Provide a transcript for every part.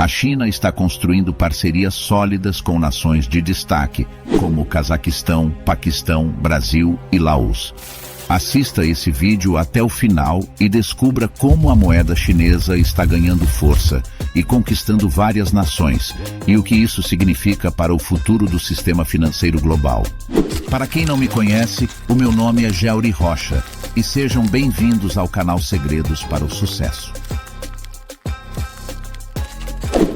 A China está construindo parcerias sólidas com nações de destaque, como Cazaquistão, Paquistão, Brasil e Laos. Assista esse vídeo até o final e descubra como a moeda chinesa está ganhando força e conquistando várias nações, e o que isso significa para o futuro do sistema financeiro global. Para quem não me conhece, o meu nome é Geori Rocha, e sejam bem-vindos ao canal Segredos para o Sucesso.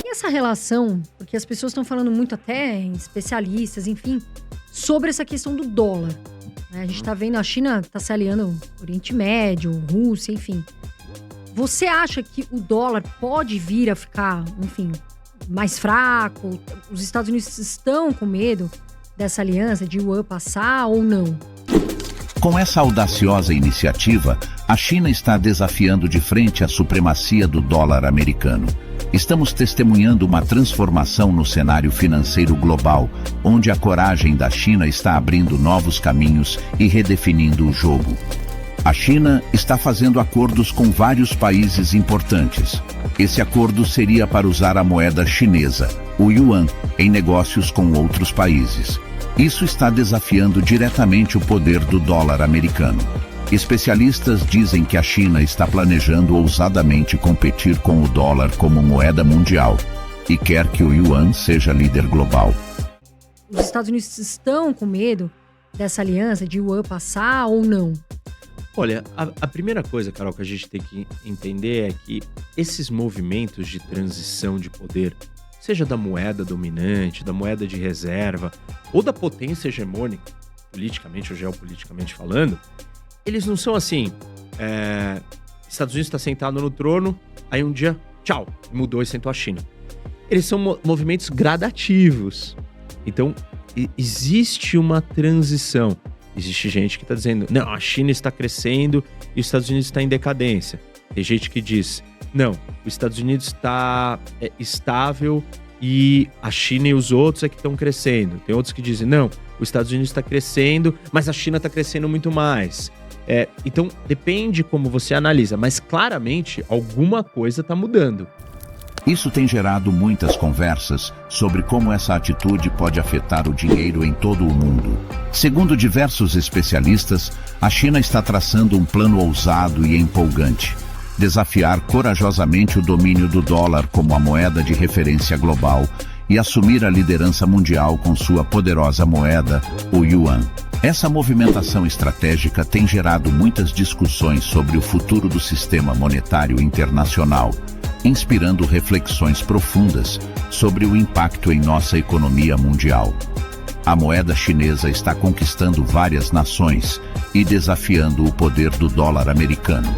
E essa relação, porque as pessoas estão falando muito até, especialistas, enfim, sobre essa questão do dólar. A gente está vendo a China está se aliando ao Oriente Médio, Rússia, enfim. Você acha que o dólar pode vir a ficar, enfim, mais fraco? Os Estados Unidos estão com medo dessa aliança, de yuan passar ou não? Com essa audaciosa iniciativa, a China está desafiando de frente a supremacia do dólar americano. Estamos testemunhando uma transformação no cenário financeiro global, onde a coragem da China está abrindo novos caminhos e redefinindo o jogo. A China está fazendo acordos com vários países importantes. Esse acordo seria para usar a moeda chinesa, o yuan, em negócios com outros países. Isso está desafiando diretamente o poder do dólar americano. Especialistas dizem que a China está planejando ousadamente competir com o dólar como moeda mundial e quer que o yuan seja líder global. Os Estados Unidos estão com medo dessa aliança, de yuan passar ou não? Olha, a primeira coisa, Carol, que a gente tem que entender é que esses movimentos de transição de poder, seja da moeda dominante, da moeda de reserva ou da potência hegemônica, politicamente ou geopoliticamente falando, eles não são assim, Estados Unidos está sentado no trono, aí um dia, tchau, mudou e sentou a China. Eles são movimentos gradativos. Então, existe uma transição. Existe gente que está dizendo, não, a China está crescendo e os Estados Unidos está em decadência. Tem gente que diz, não, os Estados Unidos está estável e a China e os outros é que estão crescendo. Tem outros que dizem, não, os Estados Unidos está crescendo, mas a China está crescendo muito mais. Então, depende como você analisa, mas claramente alguma coisa está mudando. Isso tem gerado muitas conversas sobre como essa atitude pode afetar o dinheiro em todo o mundo. Segundo diversos especialistas, a China está traçando um plano ousado e empolgante: desafiar corajosamente o domínio do dólar como a moeda de referência global e assumir a liderança mundial com sua poderosa moeda, o yuan. Essa movimentação estratégica tem gerado muitas discussões sobre o futuro do sistema monetário internacional, inspirando reflexões profundas sobre o impacto em nossa economia mundial. A moeda chinesa está conquistando várias nações e desafiando o poder do dólar americano.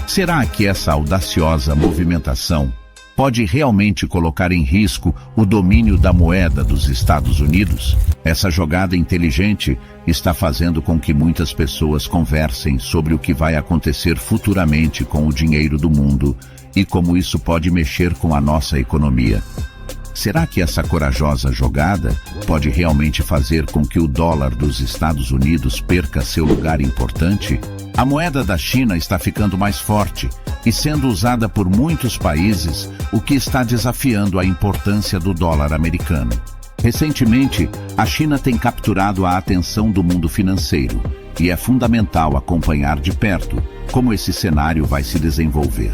Será que essa audaciosa movimentação pode realmente colocar em risco o domínio da moeda dos Estados Unidos? Essa jogada inteligente está fazendo com que muitas pessoas conversem sobre o que vai acontecer futuramente com o dinheiro do mundo e como isso pode mexer com a nossa economia. Será que essa corajosa jogada pode realmente fazer com que o dólar dos Estados Unidos perca seu lugar importante? A moeda da China está ficando mais forte e sendo usada por muitos países, o que está desafiando a importância do dólar americano. Recentemente, a China tem capturado a atenção do mundo financeiro e é fundamental acompanhar de perto como esse cenário vai se desenvolver.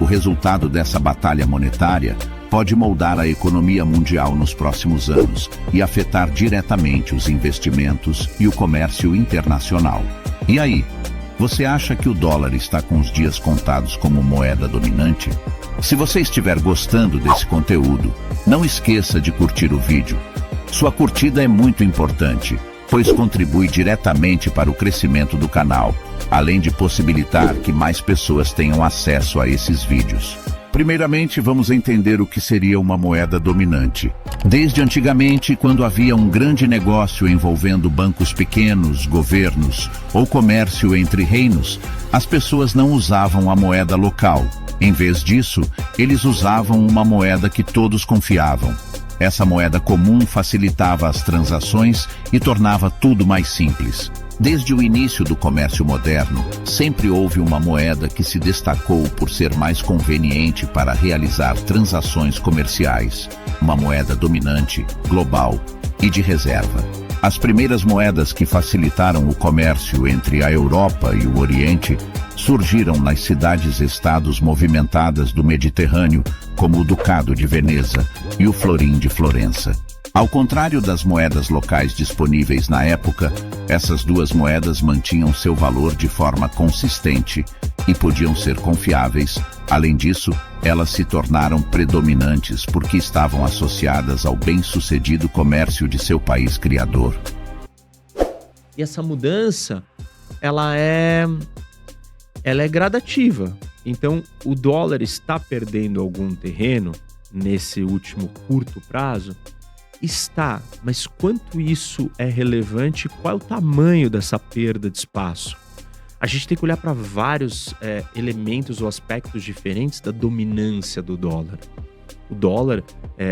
O resultado dessa batalha monetária pode moldar a economia mundial nos próximos anos e afetar diretamente os investimentos e o comércio internacional. E aí, você acha que o dólar está com os dias contados como moeda dominante? Se você estiver gostando desse conteúdo, não esqueça de curtir o vídeo. Sua curtida é muito importante, pois contribui diretamente para o crescimento do canal, além de possibilitar que mais pessoas tenham acesso a esses vídeos. Primeiramente, vamos entender o que seria uma moeda dominante. Desde antigamente, quando havia um grande negócio envolvendo bancos pequenos, governos ou comércio entre reinos, as pessoas não usavam a moeda local. Em vez disso, eles usavam uma moeda que todos confiavam. Essa moeda comum facilitava as transações e tornava tudo mais simples. Desde o início do comércio moderno, sempre houve uma moeda que se destacou por ser mais conveniente para realizar transações comerciais, uma moeda dominante, global e de reserva. As primeiras moedas que facilitaram o comércio entre a Europa e o Oriente surgiram nas cidades-estados movimentadas do Mediterrâneo, como o Ducado de Veneza e o Florim de Florença. Ao contrário das moedas locais disponíveis na época, essas duas moedas mantinham seu valor de forma consistente e podiam ser confiáveis. Além disso, elas se tornaram predominantes porque estavam associadas ao bem-sucedido comércio de seu país criador. E essa mudança, ela é gradativa. Então, o dólar está perdendo algum terreno nesse último curto prazo? Está, mas quanto isso é relevante? Qual é o tamanho dessa perda de espaço? A gente tem que olhar para vários elementos ou aspectos diferentes da dominância do dólar. O dólar,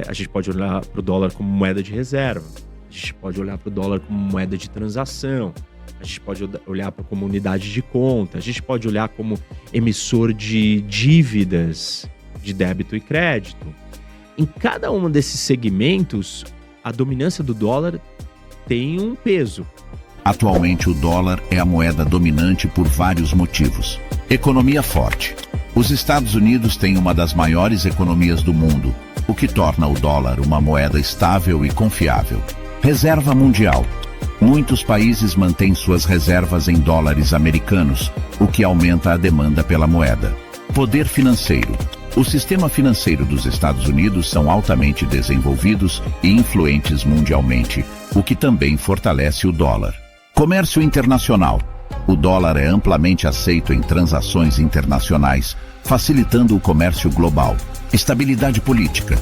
a gente pode olhar para o dólar como moeda de reserva, a gente pode olhar para o dólar como moeda de transação, a gente pode olhar como unidade de conta, a gente pode olhar como emissor de dívidas de débito e crédito. Em cada um desses segmentos, a dominância do dólar tem um peso. Atualmente, o dólar é a moeda dominante por vários motivos. Economia forte. Os Estados Unidos têm uma das maiores economias do mundo, o que torna o dólar uma moeda estável e confiável. Reserva mundial. Muitos países mantêm suas reservas em dólares americanos, o que aumenta a demanda pela moeda. Poder financeiro. O sistema financeiro dos Estados Unidos são altamente desenvolvidos e influentes mundialmente, o que também fortalece o dólar. Comércio internacional. O dólar é amplamente aceito em transações internacionais, facilitando o comércio global. Estabilidade política.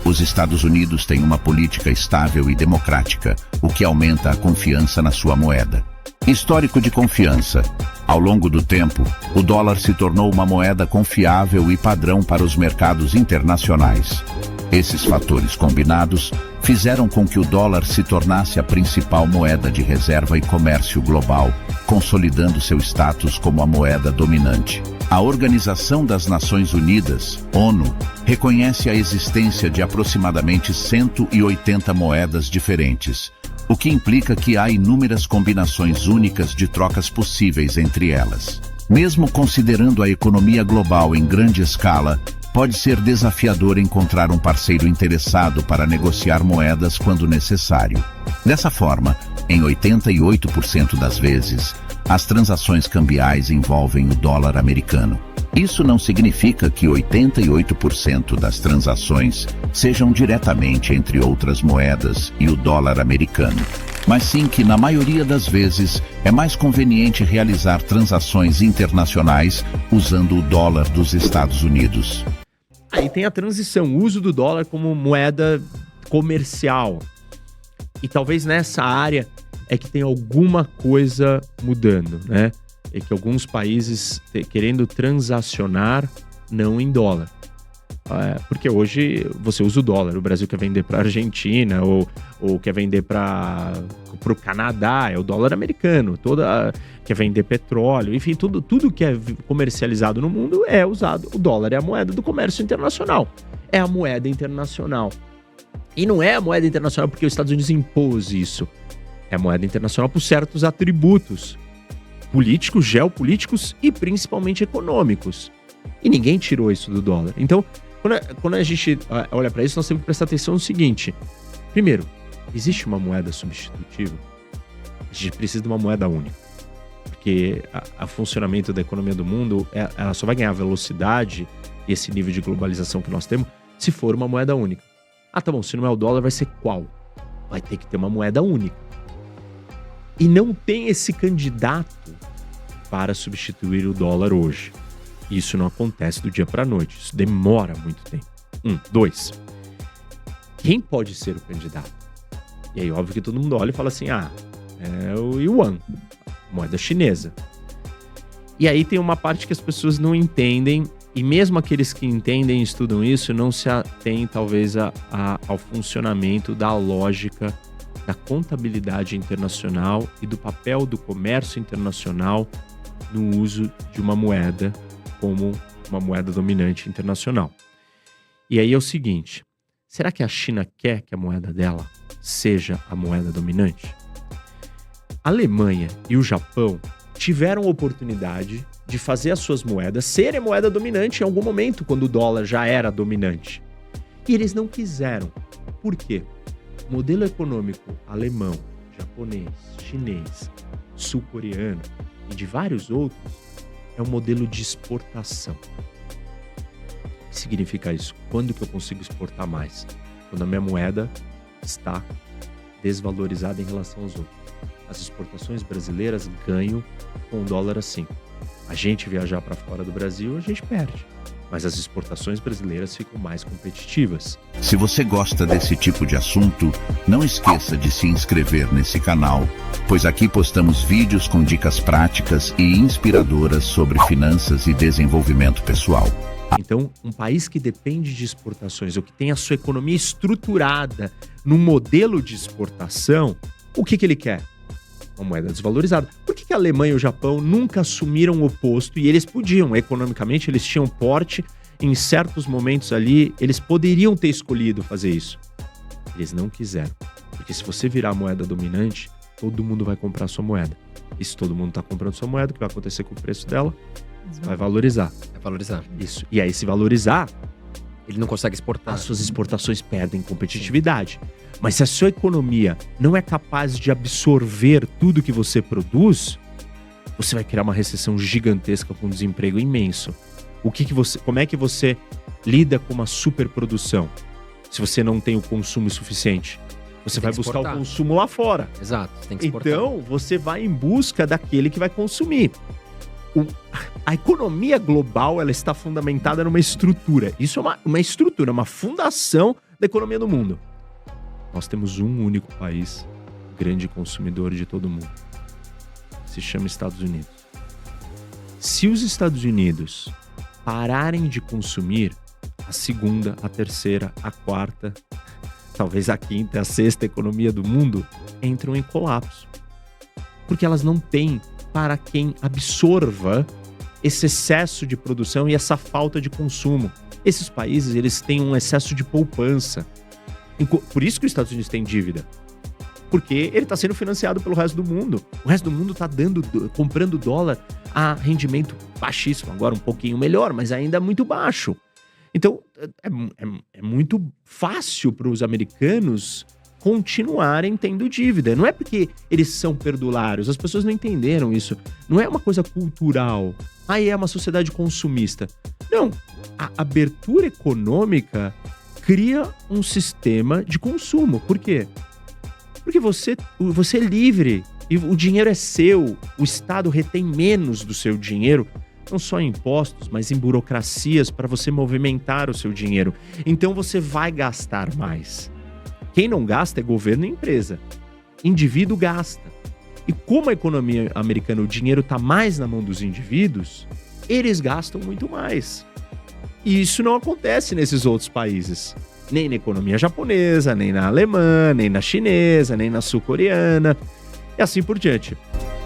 Os Estados Unidos têm uma política estável e democrática, o que aumenta a confiança na sua moeda. Histórico de confiança. Ao longo do tempo, o dólar se tornou uma moeda confiável e padrão para os mercados internacionais. Esses fatores combinados fizeram com que o dólar se tornasse a principal moeda de reserva e comércio global, consolidando seu status como a moeda dominante. A Organização das Nações Unidas, ONU, reconhece a existência de aproximadamente 180 moedas diferentes, o que implica que há inúmeras combinações únicas de trocas possíveis entre elas. Mesmo considerando a economia global em grande escala, pode ser desafiador encontrar um parceiro interessado para negociar moedas quando necessário. Dessa forma, em 88% das vezes, as transações cambiais envolvem o dólar americano. Isso não significa que 88% das transações sejam diretamente entre outras moedas e o dólar americano, mas sim que, na maioria das vezes, é mais conveniente realizar transações internacionais usando o dólar dos Estados Unidos. Aí tem a transição, o uso do dólar como moeda comercial. E talvez nessa área é que tem alguma coisa mudando, né? É que alguns países querendo transacionar não em dólar. Porque hoje você usa o dólar, o Brasil quer vender para a Argentina ou quer vender para o Canadá, é o dólar americano, quer vender petróleo, enfim, tudo que é comercializado no mundo é usado, o dólar é a moeda do comércio internacional, é a moeda internacional. E não é a moeda internacional porque os Estados Unidos impôs isso, é a moeda internacional por certos atributos políticos, geopolíticos e principalmente econômicos. E ninguém tirou isso do dólar. Então, quando a gente olha para isso, nós temos que prestar atenção no seguinte. Primeiro, existe uma moeda substitutiva? A gente precisa de uma moeda única. Porque o funcionamento da economia do mundo, ela só vai ganhar velocidade e esse nível de globalização que nós temos se for uma moeda única. Ah, tá bom, se não é o dólar, vai ser qual? Vai ter que ter uma moeda única. E não tem esse candidato para substituir o dólar hoje. Isso não acontece do dia para a noite. Isso demora muito tempo. 2. Quem pode ser o candidato? E aí, óbvio que todo mundo olha e fala assim, é o Yuan, moeda chinesa. E aí tem uma parte que as pessoas não entendem, e mesmo aqueles que entendem e estudam isso, não se atêm talvez ao funcionamento da lógica da contabilidade internacional e do papel do comércio internacional no uso de uma moeda como uma moeda dominante internacional. E aí é o seguinte, será que a China quer que a moeda dela seja a moeda dominante? A Alemanha e o Japão tiveram a oportunidade de fazer as suas moedas serem moeda dominante em algum momento, quando o dólar já era dominante. E eles não quiseram. Por quê? O modelo econômico alemão, japonês, chinês, sul-coreano e de vários outros é um modelo de exportação. O que significa isso? Quando que eu consigo exportar mais? Quando a minha moeda está desvalorizada em relação aos outros. As exportações brasileiras ganham com o dólar assim. A gente viajar para fora do Brasil, a gente perde. Mas as exportações brasileiras ficam mais competitivas. Se você gosta desse tipo de assunto, não esqueça de se inscrever nesse canal, pois aqui postamos vídeos com dicas práticas e inspiradoras sobre finanças e desenvolvimento pessoal. Então, um país que depende de exportações ou que tem a sua economia estruturada num modelo de exportação, o que ele quer? Uma moeda desvalorizada. Por que a Alemanha e o Japão nunca assumiram o posto? E eles podiam, economicamente, eles tinham porte, em certos momentos ali, eles poderiam ter escolhido fazer isso. Eles não quiseram. Porque se você virar a moeda dominante, todo mundo vai comprar a sua moeda. E se todo mundo está comprando sua moeda, o que vai acontecer com o preço dela? Vai valorizar. Vai valorizar. Isso. E aí, se valorizar, ele não consegue exportar. As suas exportações perdem competitividade. Mas se a sua economia não é capaz de absorver tudo que você produz, você vai criar uma recessão gigantesca com um desemprego imenso. Como é que você lida com uma superprodução se você não tem o consumo suficiente? Você vai buscar o consumo lá fora. Exato, você tem que exportar. Então, você vai em busca daquele que vai consumir. A economia global, ela está fundamentada numa estrutura. Isso é uma estrutura, uma fundação da economia do mundo. Nós temos um único país, grande consumidor de todo mundo. Se chama Estados Unidos. Se os Estados Unidos pararem de consumir, a segunda, a terceira, a quarta, talvez a quinta, a sexta economia do mundo entram em colapso. Porque elas não têm para quem absorva esse excesso de produção e essa falta de consumo. Esses países, eles têm um excesso de poupança. Por isso que os Estados Unidos têm dívida. Porque ele está sendo financiado pelo resto do mundo. O resto do mundo está comprando dólar a rendimento baixíssimo. Agora um pouquinho melhor, mas ainda muito baixo. Então, é muito fácil para os americanos continuarem tendo dívida. Não é porque eles são perdulários. As pessoas não entenderam isso. Não é uma coisa cultural. É uma sociedade consumista. Não. A abertura econômica cria um sistema de consumo. Por quê? Porque você é livre e o dinheiro é seu. O Estado retém menos do seu dinheiro, não só em impostos, mas em burocracias para você movimentar o seu dinheiro. Então você vai gastar mais. Quem não gasta é governo e empresa. Indivíduo gasta. E como a economia americana, o dinheiro está mais na mão dos indivíduos, eles gastam muito mais. E isso não acontece nesses outros países. Nem na economia japonesa, nem na alemã, nem na chinesa, nem na sul-coreana. E assim por diante.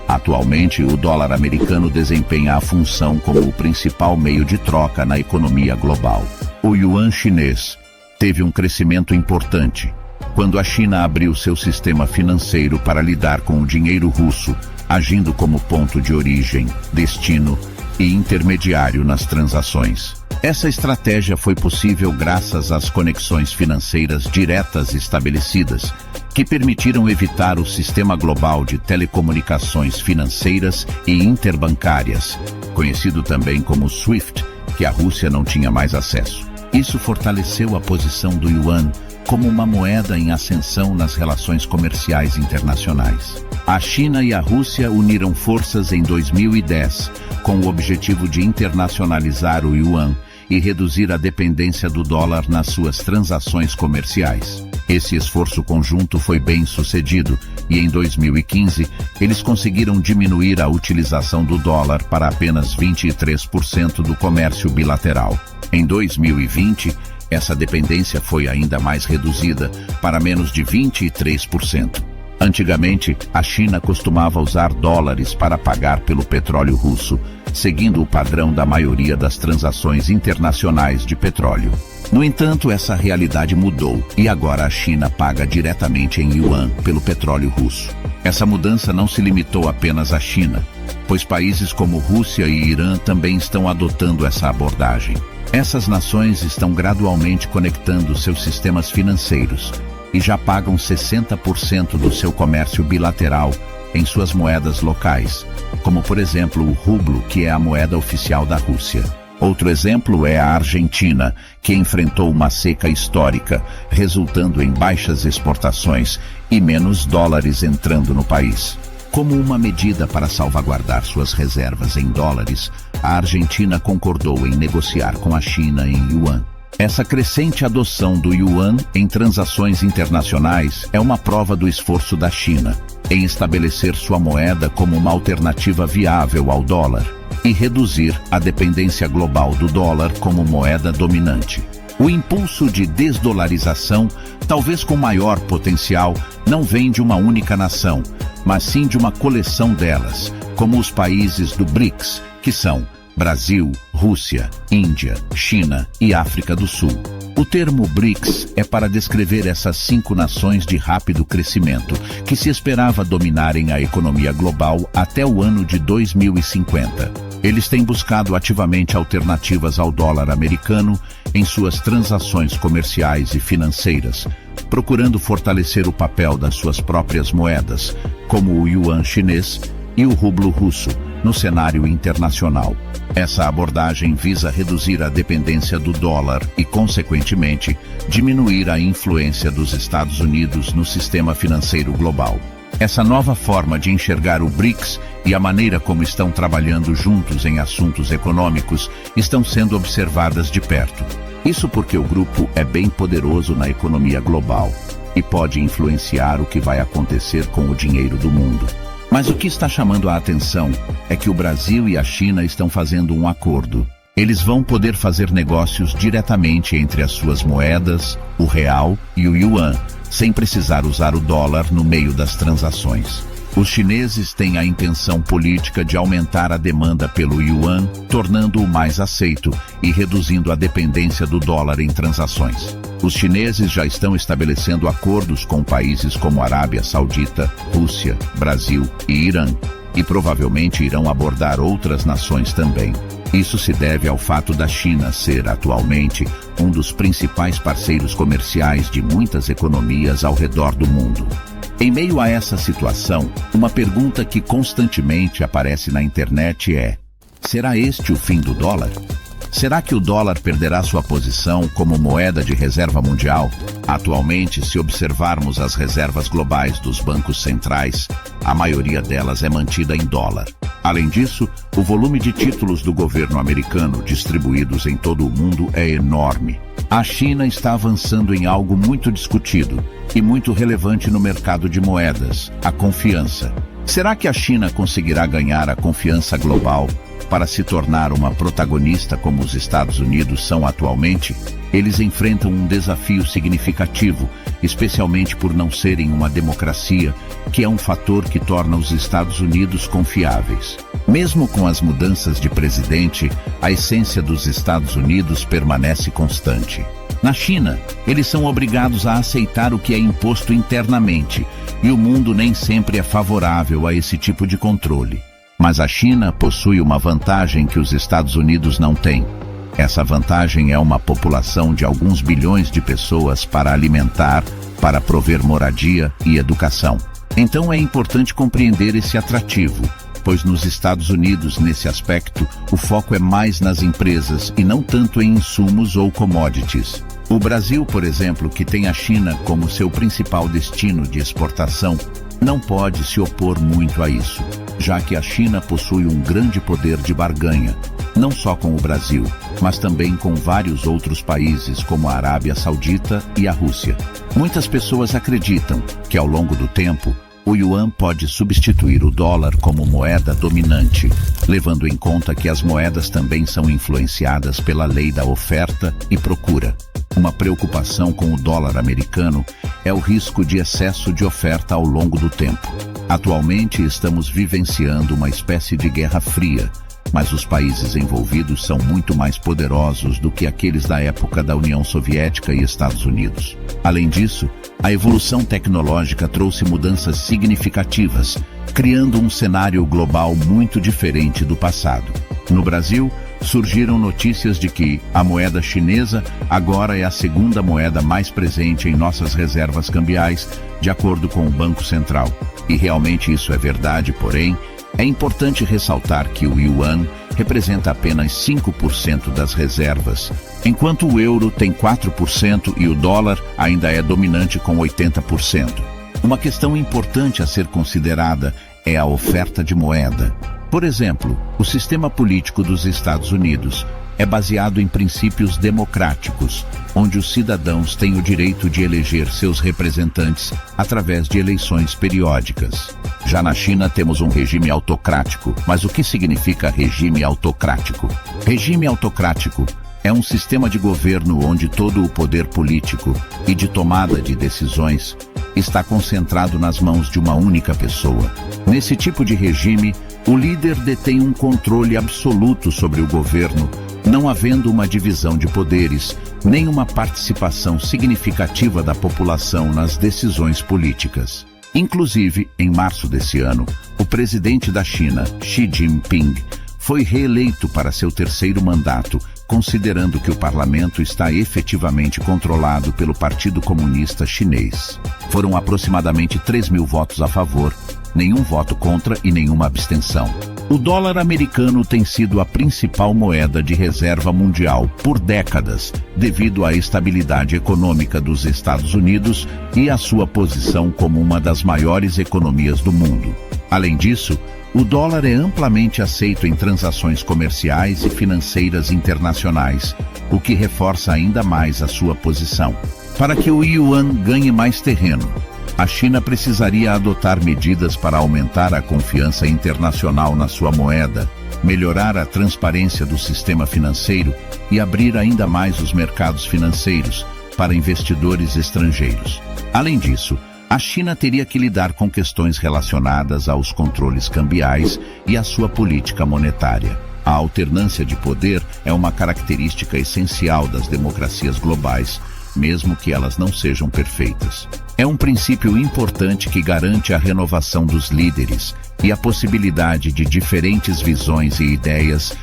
Atualmente, o dólar americano desempenha a função como o principal meio de troca na economia global. O yuan chinês teve um crescimento importante quando a China abriu seu sistema financeiro para lidar com o dinheiro russo, agindo como ponto de origem, destino e intermediário nas transações. Essa estratégia foi possível graças às conexões financeiras diretas estabelecidas, que permitiram evitar o sistema global de telecomunicações financeiras e interbancárias, conhecido também como SWIFT, que a Rússia não tinha mais acesso. Isso fortaleceu a posição do yuan como uma moeda em ascensão nas relações comerciais internacionais. A China e a Rússia uniram forças em 2010, com o objetivo de internacionalizar o yuan e reduzir a dependência do dólar nas suas transações comerciais. Esse esforço conjunto foi bem sucedido e em 2015 eles conseguiram diminuir a utilização do dólar para apenas 23% do comércio bilateral. Em 2020, essa dependência foi ainda mais reduzida para menos de 23%. Antigamente, a China costumava usar dólares para pagar pelo petróleo russo, seguindo o padrão da maioria das transações internacionais de petróleo. No entanto, essa realidade mudou e agora a China paga diretamente em yuan pelo petróleo russo. Essa mudança não se limitou apenas à China, pois países como Rússia e Irã também estão adotando essa abordagem. Essas nações estão gradualmente conectando seus sistemas financeiros e já pagam 60% do seu comércio bilateral em suas moedas locais, como por exemplo o rublo, que é a moeda oficial da Rússia. Outro exemplo é a Argentina, que enfrentou uma seca histórica, resultando em baixas exportações e menos dólares entrando no país. Como uma medida para salvaguardar suas reservas em dólares, a Argentina concordou em negociar com a China em yuan. Essa crescente adoção do yuan em transações internacionais é uma prova do esforço da China em estabelecer sua moeda como uma alternativa viável ao dólar e reduzir a dependência global do dólar como moeda dominante. O impulso de desdolarização, talvez com maior potencial, não vem de uma única nação, mas sim de uma coleção delas, como os países do BRICS, que são Brasil, Rússia, Índia, China e África do Sul. O termo BRICS é para descrever essas 5 nações de rápido crescimento, que se esperava dominarem a economia global até o ano de 2050. Eles têm buscado ativamente alternativas ao dólar americano em suas transações comerciais e financeiras, procurando fortalecer o papel das suas próprias moedas, como o yuan chinês e o rublo russo, no cenário internacional. Essa abordagem visa reduzir a dependência do dólar e, consequentemente, diminuir a influência dos Estados Unidos no sistema financeiro global. Essa nova forma de enxergar o BRICS e a maneira como estão trabalhando juntos em assuntos econômicos estão sendo observadas de perto. Isso porque o grupo é bem poderoso na economia global e pode influenciar o que vai acontecer com o dinheiro do mundo. Mas o que está chamando a atenção é que o Brasil e a China estão fazendo um acordo. Eles vão poder fazer negócios diretamente entre as suas moedas, o real e o yuan, sem precisar usar o dólar no meio das transações. Os chineses têm a intenção política de aumentar a demanda pelo yuan, tornando-o mais aceito e reduzindo a dependência do dólar em transações. Os chineses já estão estabelecendo acordos com países como Arábia Saudita, Rússia, Brasil e Irã, e provavelmente irão abordar outras nações também. Isso se deve ao fato da China ser, atualmente, um dos principais parceiros comerciais de muitas economias ao redor do mundo. Em meio a essa situação, uma pergunta que constantemente aparece na internet é: será este o fim do dólar? Será que o dólar perderá sua posição como moeda de reserva mundial? Atualmente, se observarmos as reservas globais dos bancos centrais, a maioria delas é mantida em dólar. Além disso, o volume de títulos do governo americano distribuídos em todo o mundo é enorme. A China está avançando em algo muito discutido e muito relevante no mercado de moedas: a confiança. Será que a China conseguirá ganhar a confiança global para se tornar uma protagonista como os Estados Unidos são atualmente? Eles enfrentam um desafio significativo, especialmente por não serem uma democracia, que é um fator que torna os Estados Unidos confiáveis. Mesmo com as mudanças de presidente, a essência dos Estados Unidos permanece constante. Na China, eles são obrigados a aceitar o que é imposto internamente, e o mundo nem sempre é favorável a esse tipo de controle. Mas a China possui uma vantagem que os Estados Unidos não têm. Essa vantagem é uma população de alguns bilhões de pessoas para alimentar, para prover moradia e educação. Então é importante compreender esse atrativo, pois nos Estados Unidos, nesse aspecto, o foco é mais nas empresas e não tanto em insumos ou commodities. O Brasil, por exemplo, que tem a China como seu principal destino de exportação, não pode se opor muito a isso, já que a China possui um grande poder de barganha, não só com o Brasil, mas também com vários outros países como a Arábia Saudita e a Rússia. Muitas pessoas acreditam que, ao longo do tempo, o yuan pode substituir o dólar como moeda dominante, levando em conta que as moedas também são influenciadas pela lei da oferta e procura. Uma preocupação com o dólar americano é o risco de excesso de oferta ao longo do tempo. Atualmente estamos vivenciando uma espécie de guerra fria, mas os países envolvidos são muito mais poderosos do que aqueles da época da União Soviética e Estados Unidos. Além disso, a evolução tecnológica trouxe mudanças significativas, criando um cenário global muito diferente do passado. No Brasil, surgiram notícias de que a moeda chinesa agora é a segunda moeda mais presente em nossas reservas cambiais, de acordo com o Banco Central. E realmente isso é verdade, porém, é importante ressaltar que o yuan representa apenas 5% das reservas, enquanto o euro tem 4% e o dólar ainda é dominante com 80%. Uma questão importante a ser considerada é a oferta de moeda. Por exemplo, o sistema político dos Estados Unidos é baseado em princípios democráticos, onde os cidadãos têm o direito de eleger seus representantes através de eleições periódicas. Já na China temos um regime autocrático. Mas o que significa regime autocrático? Regime autocrático é um sistema de governo onde todo o poder político e de tomada de decisões está concentrado nas mãos de uma única pessoa. Nesse tipo de regime, o líder detém um controle absoluto sobre o governo, não havendo uma divisão de poderes, nem uma participação significativa da população nas decisões políticas. Inclusive, em março desse ano, o presidente da China, Xi Jinping, foi reeleito para seu terceiro mandato, considerando que o parlamento está efetivamente controlado pelo Partido Comunista Chinês. Foram aproximadamente 3.000 votos a favor, nenhum voto contra e nenhuma abstenção. O dólar americano tem sido a principal moeda de reserva mundial por décadas, devido à estabilidade econômica dos Estados Unidos e à sua posição como uma das maiores economias do mundo. Além disso, o dólar é amplamente aceito em transações comerciais e financeiras internacionais, o que reforça ainda mais a sua posição. Para que o yuan ganhe mais terreno, a China precisaria adotar medidas para aumentar a confiança internacional na sua moeda, melhorar a transparência do sistema financeiro e abrir ainda mais os mercados financeiros para investidores estrangeiros. Além disso, a China teria que lidar com questões relacionadas aos controles cambiais e à sua política monetária. A alternância de poder é uma característica essencial das democracias globais, mesmo que elas não sejam perfeitas. É um princípio importante que garante a renovação dos líderes e a possibilidade de diferentes visões e ideias.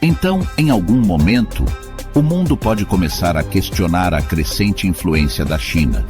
Então, em algum momento, o mundo pode começar a questionar a crescente influência da China,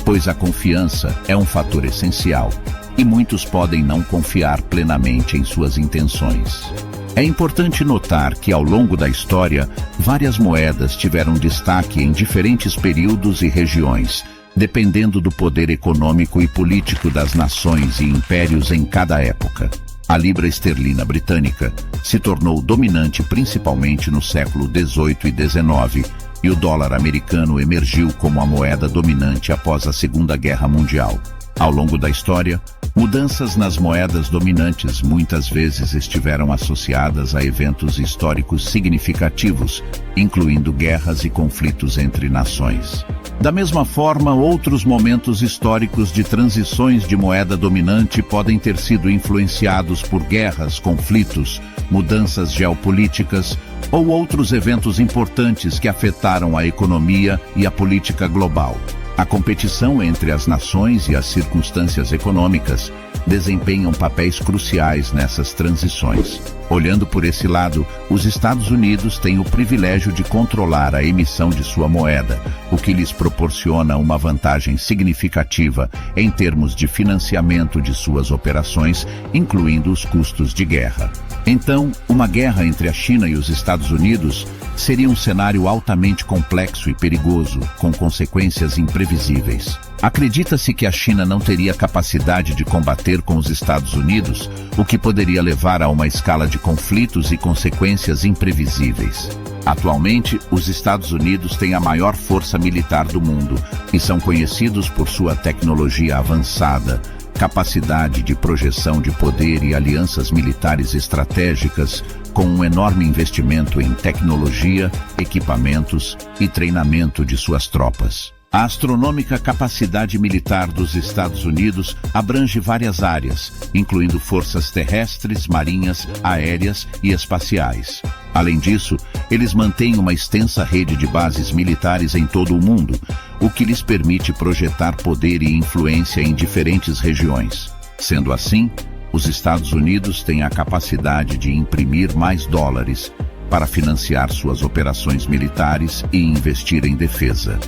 pois a confiança é um fator essencial e muitos podem não confiar plenamente em suas intenções. É importante notar que, ao longo da história, várias moedas tiveram destaque em diferentes períodos e regiões, dependendo do poder econômico e político das nações e impérios em cada época. A libra esterlina britânica se tornou dominante principalmente no século XVIII e XIX, e o dólar americano emergiu como a moeda dominante após a Segunda Guerra Mundial. Ao longo da história, mudanças nas moedas dominantes muitas vezes estiveram associadas a eventos históricos significativos, incluindo guerras e conflitos entre nações. Da mesma forma, outros momentos históricos de transições de moeda dominante podem ter sido influenciados por guerras, conflitos, mudanças geopolíticas ou outros eventos importantes que afetaram a economia e a política global. A competição entre as nações e as circunstâncias econômicas desempenham papéis cruciais nessas transições. Olhando por esse lado, os Estados Unidos têm o privilégio de controlar a emissão de sua moeda, o que lhes proporciona uma vantagem significativa em termos de financiamento de suas operações, incluindo os custos de guerra. Então, uma guerra entre a China e os Estados Unidos seria um cenário altamente complexo e perigoso, com consequências imprevisíveis. Acredita-se que a China não teria capacidade de combater com os Estados Unidos, o que poderia levar a uma escala de conflitos e consequências imprevisíveis. Atualmente, os Estados Unidos têm a maior força militar do mundo e são conhecidos por sua tecnologia avançada, capacidade de projeção de poder e alianças militares estratégicas, com um enorme investimento em tecnologia, equipamentos e treinamento de suas tropas. A astronômica capacidade militar dos Estados Unidos abrange várias áreas, incluindo forças terrestres, marinhas, aéreas e espaciais. Além disso, eles mantêm uma extensa rede de bases militares em todo o mundo, o que lhes permite projetar poder e influência em diferentes regiões. Sendo assim, os Estados Unidos têm a capacidade de imprimir mais dólares para financiar suas operações militares e investir em defesa.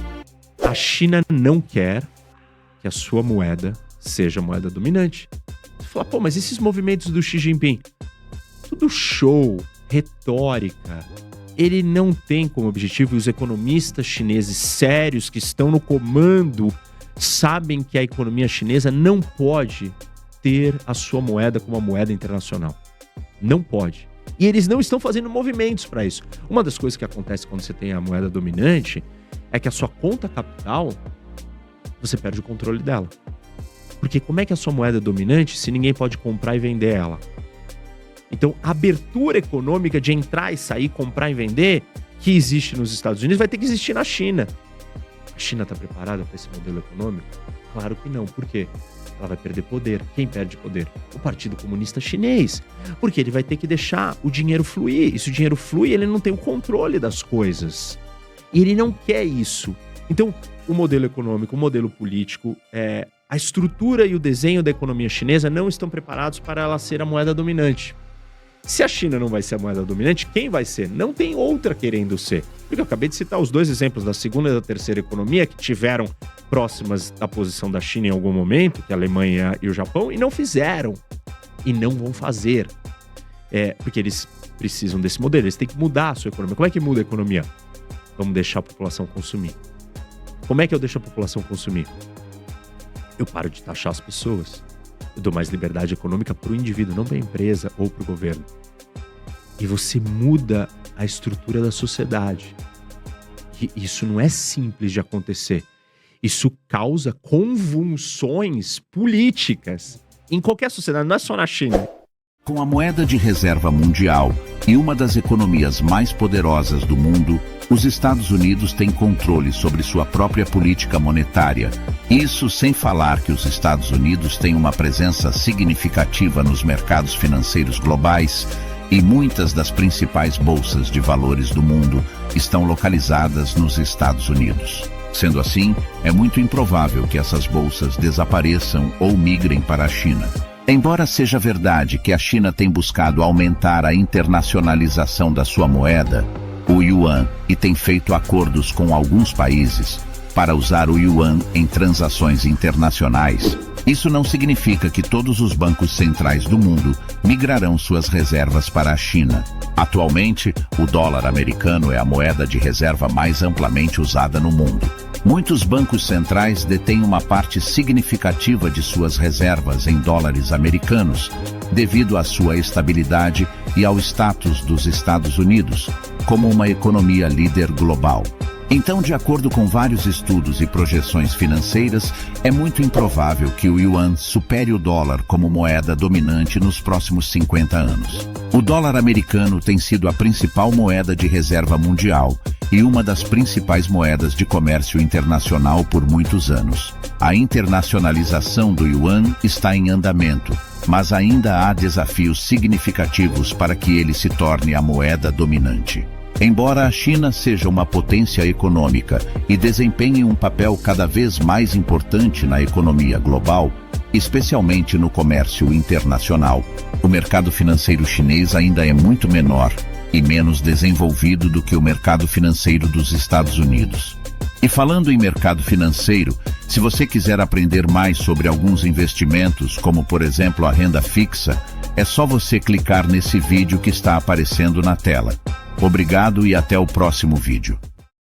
A China não quer que a sua moeda seja a moeda dominante. Você fala, pô, mas esses movimentos do Xi Jinping, tudo show, retórica. Ele não tem como objetivo, e os economistas chineses sérios que estão no comando sabem que a economia chinesa não pode ter a sua moeda como uma moeda internacional. Não pode. E eles não estão fazendo movimentos para isso. Uma das coisas que acontece quando você tem a moeda dominante é que a sua conta capital, você perde o controle dela. Porque como é que a sua moeda é dominante se ninguém pode comprar e vender ela? Então, a abertura econômica de entrar e sair, comprar e vender, que existe nos Estados Unidos, vai ter que existir na China. A China está preparada para esse modelo econômico? Claro que não. Por quê? Ela vai perder poder. Quem perde poder? O Partido Comunista Chinês. Porque ele vai ter que deixar o dinheiro fluir. E se o dinheiro flui, ele não tem o controle das coisas. E ele não quer isso. Então, o modelo econômico, o modelo político, a estrutura e o desenho da economia chinesa não estão preparados para ela ser a moeda dominante. Se a China não vai ser a moeda dominante, quem vai ser? Não tem outra querendo ser. Porque eu acabei de citar os dois exemplos da segunda e da terceira economia que tiveram próximas da posição da China em algum momento, que é a Alemanha e o Japão, e não fizeram. E não vão fazer. Porque eles precisam desse modelo, eles têm que mudar a sua economia. Como é que muda a economia? Vamos deixar a população consumir. Como é que eu deixo a população consumir? Eu paro de taxar as pessoas. Eu dou mais liberdade econômica para o indivíduo, não para a empresa ou para o governo. E você muda a estrutura da sociedade. E isso não é simples de acontecer. Isso causa convulsões políticas em qualquer sociedade, não é só na China. Com a moeda de reserva mundial e uma das economias mais poderosas do mundo, os Estados Unidos têm controle sobre sua própria política monetária. Isso sem falar que os Estados Unidos têm uma presença significativa nos mercados financeiros globais e muitas das principais bolsas de valores do mundo estão localizadas nos Estados Unidos. Sendo assim, é muito improvável que essas bolsas desapareçam ou migrem para a China. Embora seja verdade que a China tem buscado aumentar a internacionalização da sua moeda, o yuan, e tem feito acordos com alguns países para usar o yuan em transações internacionais, isso não significa que todos os bancos centrais do mundo migrarão suas reservas para a China. Atualmente, o dólar americano é a moeda de reserva mais amplamente usada no mundo. Muitos bancos centrais detêm uma parte significativa de suas reservas em dólares americanos, devido à sua estabilidade e ao status dos Estados Unidos como uma economia líder global. Então, de acordo com vários estudos e projeções financeiras, é muito improvável que o yuan supere o dólar como moeda dominante nos próximos 50 anos. O dólar americano tem sido a principal moeda de reserva mundial e uma das principais moedas de comércio internacional por muitos anos. A internacionalização do yuan está em andamento, mas ainda há desafios significativos para que ele se torne a moeda dominante. Embora a China seja uma potência econômica e desempenhe um papel cada vez mais importante na economia global, especialmente no comércio internacional, o mercado financeiro chinês ainda é muito menor e menos desenvolvido do que o mercado financeiro dos Estados Unidos. E falando em mercado financeiro, se você quiser aprender mais sobre alguns investimentos, como por exemplo a renda fixa, é só você clicar nesse vídeo que está aparecendo na tela. Obrigado e até o próximo vídeo.